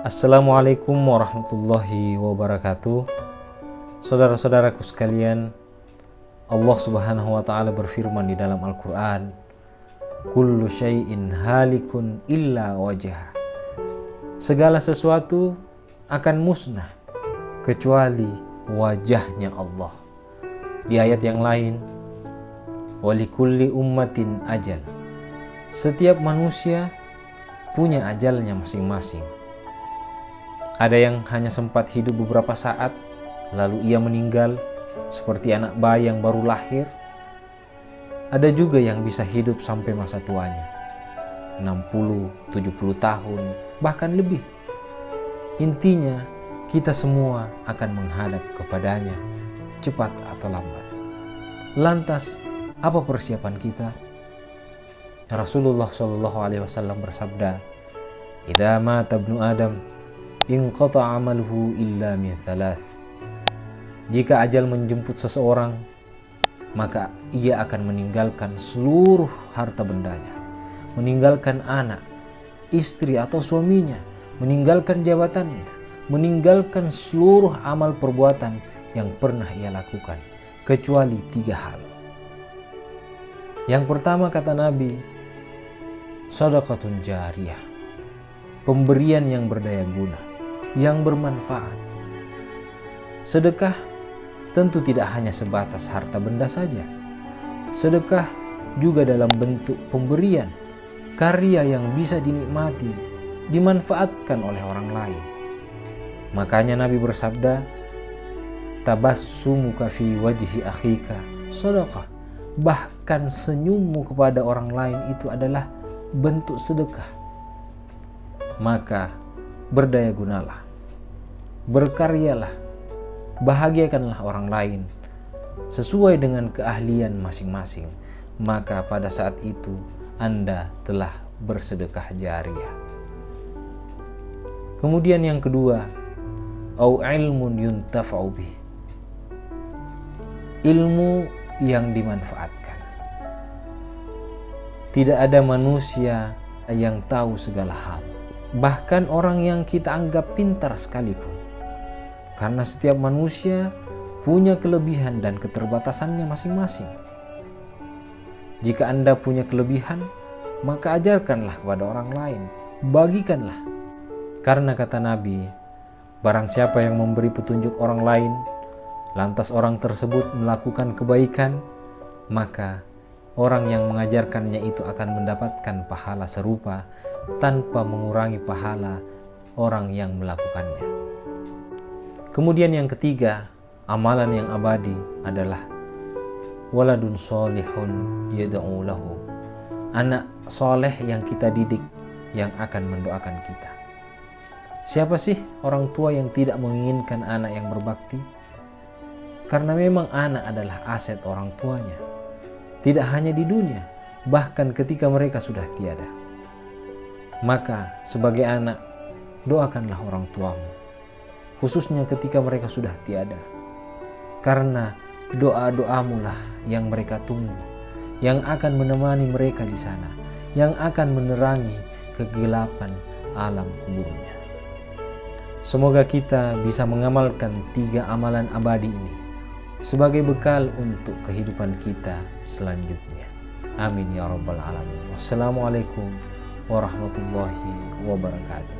Assalamualaikum warahmatullahi wabarakatuh. Saudara-saudaraku sekalian, Allah Subhanahu wa ta'ala berfirman di dalam Al-Quran, kullu syai'in halikun illa wajah. Segala sesuatu akan musnah kecuali wajahnya Allah. Di ayat yang lain, walikulli ummatin ajal. Setiap manusia punya ajalnya masing-masing. Ada yang hanya sempat hidup beberapa saat, lalu ia meninggal seperti anak bayi yang baru lahir. Ada juga yang bisa hidup sampai masa tuanya, 60, 70 tahun, bahkan lebih. Intinya, kita semua akan menghadap kepadanya, cepat atau lambat. Lantas, apa persiapan kita? Rasulullah SAW bersabda, "Idza mata ibnu Adam, inqata amaluhu illa min thalath." Jika ajal menjemput seseorang, maka ia akan meninggalkan seluruh harta bendanya, meninggalkan anak, istri atau suaminya, meninggalkan jabatannya, meninggalkan seluruh amal perbuatan yang pernah ia lakukan, kecuali 3 hal. Yang pertama, kata Nabi, shadaqatun jariyah, pemberian yang berdaya guna, yang bermanfaat. Sedekah tentu tidak hanya sebatas harta benda saja. Sedekah juga dalam bentuk pemberian, karya yang bisa dinikmati, dimanfaatkan oleh orang lain. Makanya Nabi bersabda, tabassumuka fi wajhi akhika sedekah. Bahkan senyummu kepada orang lain itu adalah bentuk sedekah. Maka berdaya gunalah, berkaryalah, bahagiakanlah orang lain sesuai dengan keahlian masing-masing. Maka pada saat itu Anda telah bersedekah jariah. Kemudian yang kedua, au ilmun yuntafa'u bih, ilmu yang dimanfaatkan. Tidak ada manusia yang tahu segala hal, bahkan orang yang kita anggap pintar sekalipun. Karena setiap manusia punya kelebihan dan keterbatasannya masing-masing. Jika Anda punya kelebihan, maka ajarkanlah kepada orang lain, bagikanlah. Karena kata Nabi, barang siapa yang memberi petunjuk orang lain, lantas orang tersebut melakukan kebaikan, maka orang yang mengajarkannya itu akan mendapatkan pahala serupa tanpa mengurangi pahala orang yang melakukannya. Kemudian yang ketiga, amalan yang abadi adalah waladun solihun yad'u lahu, anak soleh yang kita didik yang akan mendoakan kita. Siapa sih orang tua yang tidak menginginkan anak yang berbakti? Karena memang anak adalah aset orang tuanya, tidak hanya di dunia, bahkan ketika mereka sudah tiada. Maka sebagai anak, doakanlah orang tuamu, khususnya ketika mereka sudah tiada. Karena doa-doamu lah yang mereka tunggu, yang akan menemani mereka di sana, yang akan menerangi kegelapan alam kuburnya. Semoga kita bisa mengamalkan 3 amalan abadi ini sebagai bekal untuk kehidupan kita selanjutnya. Amin ya rabbal alamin. Wassalamualaikum warahmatullahi wabarakatuh.